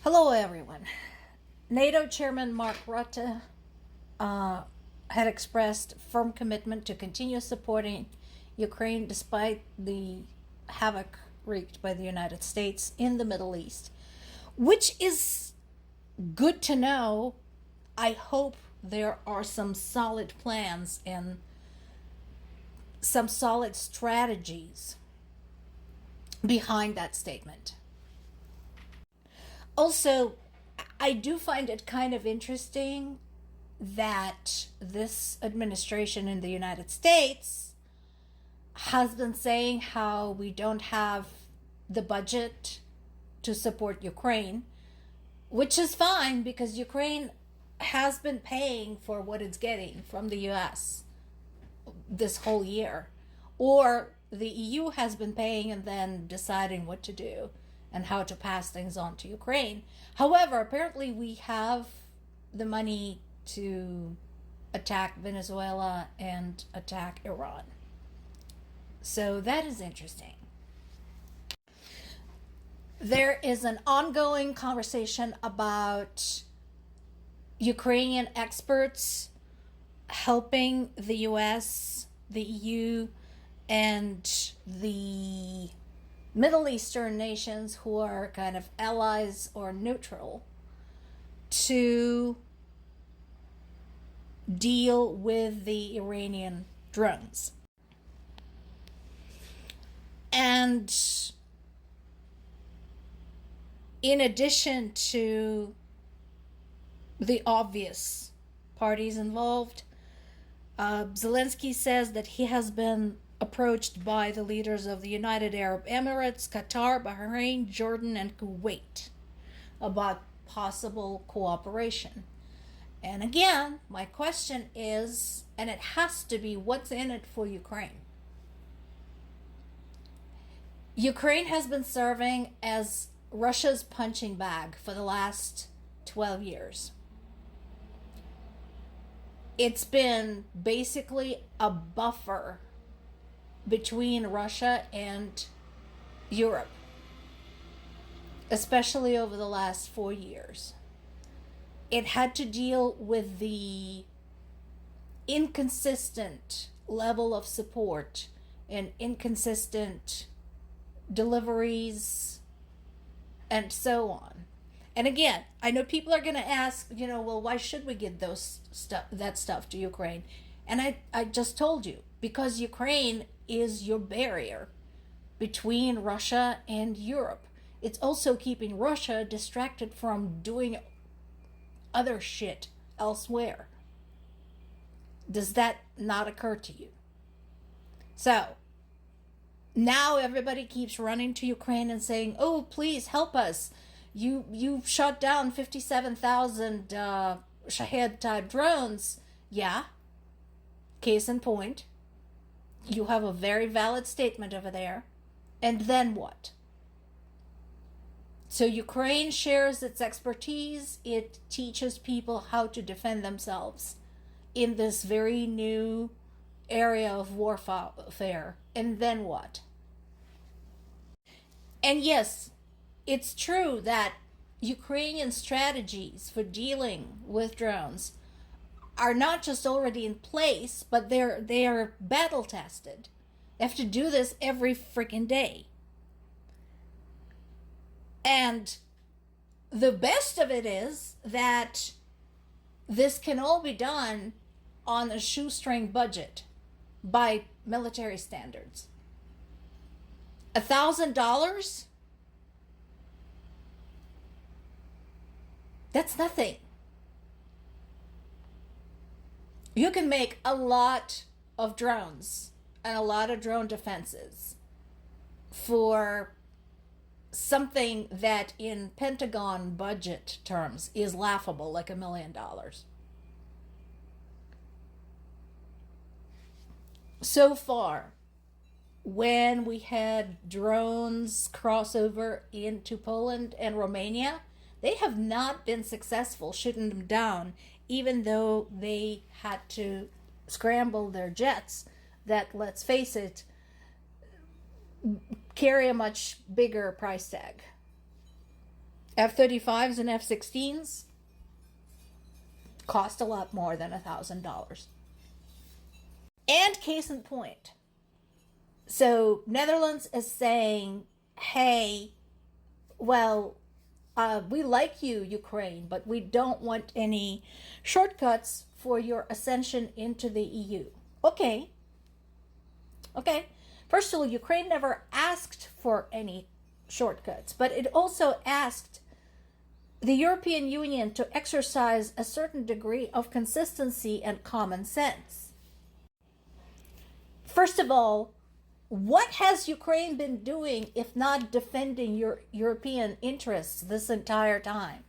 Hello, everyone. NATO Chairman Mark Rutte had expressed firm commitment to continue supporting Ukraine despite the havoc wreaked by the United States in the Middle East, which is good to know. I hope there are some solid plans and some solid strategies behind that statement. Also, I do find it kind of interesting that this administration in the United States has been saying how we don't have the budget to support Ukraine, which is fine because Ukraine has been paying for what it's getting from the US this whole year. Or the EU has been paying and then deciding what to do and how to pass things on to Ukraine. However, apparently we have the money to attack Venezuela and attack Iran. So that is interesting. There is an ongoing conversation about Ukrainian experts helping the US, the EU, and the Middle Eastern nations who are kind of allies or neutral to deal with the Iranian drones. And in addition to the obvious parties involved, Zelensky says that he has been approached by the leaders of the United Arab Emirates, Qatar, Bahrain, Jordan, and Kuwait about possible cooperation. And again, my question is, and it has to be, what's in it for Ukraine? Ukraine has been serving as Russia's punching bag for the last 12 years. It's been basically a buffer between Russia and Europe, especially over the last 4 years. It had to deal with the inconsistent level of support and inconsistent deliveries and so on. And again, I know people are going to ask, well, why should we give that stuff to Ukraine? And I just told you, because Ukraine is your barrier between Russia and Europe. It's also keeping Russia distracted from doing other shit elsewhere. Does that not occur to you? So, now everybody keeps running to Ukraine and saying, oh, please help us. You shot down 57,000 Shahed type drones. Yeah. Case in point. You have a very valid statement over there. And then what? So Ukraine shares its expertise. It teaches people how to defend themselves in this very new area of warfare. And then what? And yes, it's true that Ukrainian strategies for dealing with drones are not just already in place, but they are battle tested. They have to do this every freaking day. And the best of it is that this can all be done on a shoestring budget by military standards. $1,000? That's nothing. You can make a lot of drones and a lot of drone defenses for something that in Pentagon budget terms is laughable, like $1 million. So far, when we had drones cross over into Poland and Romania, they have not been successful shooting them down, even though they had to scramble their jets that, let's face it, carry a much bigger price tag. F-35s and F-16s cost a lot more than $1,000. And case in point, so Netherlands is saying, hey, well, we like you, Ukraine, but we don't want any shortcuts for your ascension into the EU. Okay. First of all, Ukraine never asked for any shortcuts, but it also asked the European Union to exercise a certain degree of consistency and common sense. First of all, what has Ukraine been doing if not defending your European interests this entire time?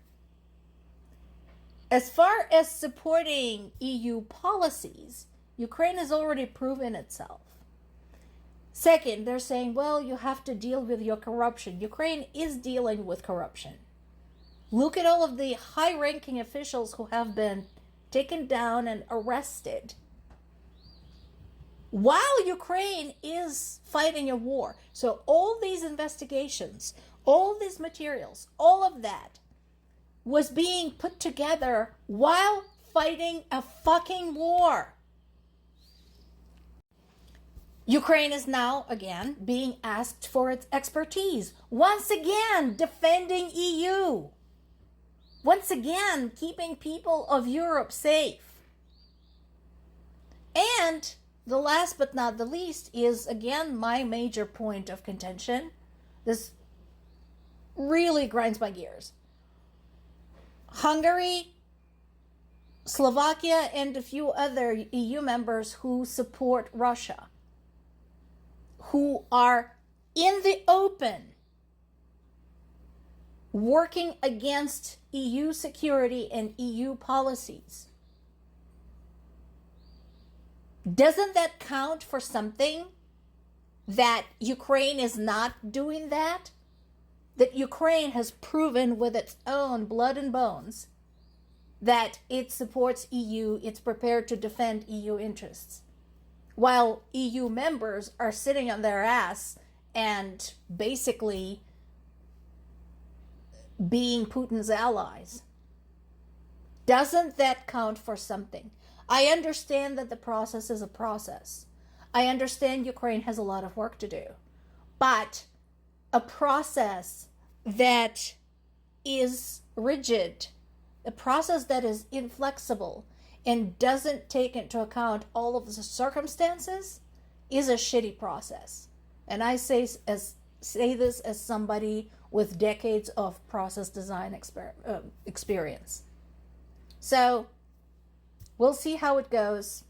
As far as supporting EU policies, Ukraine has already proven itself. Second, they're saying, well, you have to deal with your corruption. Ukraine is dealing with corruption. Look at all of the high-ranking officials who have been taken down and arrested while Ukraine is fighting a war. So all these investigations, all these materials, all of that was being put together while fighting a fucking war. Ukraine is now, again, being asked for its expertise. Once again, defending EU. Once again, keeping people of Europe safe. And the last but not the least is, again, my major point of contention. This really grinds my gears. Hungary, Slovakia, and a few other EU members who support Russia, who are in the open working against EU security and EU policies. Doesn't that count for something? That Ukraine is not doing that? That Ukraine has proven with its own blood and bones that it supports EU, it's prepared to defend EU interests. While EU members are sitting on their ass and basically being Putin's allies. Doesn't that count for something? I understand that the process is a process. I understand Ukraine has a lot of work to do. But a process that is rigid, a process that is inflexible, and doesn't take into account all of the circumstances is a shitty process. And I say this as somebody with decades of process design experience. So we'll see how it goes.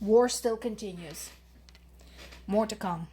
War still continues. More to come.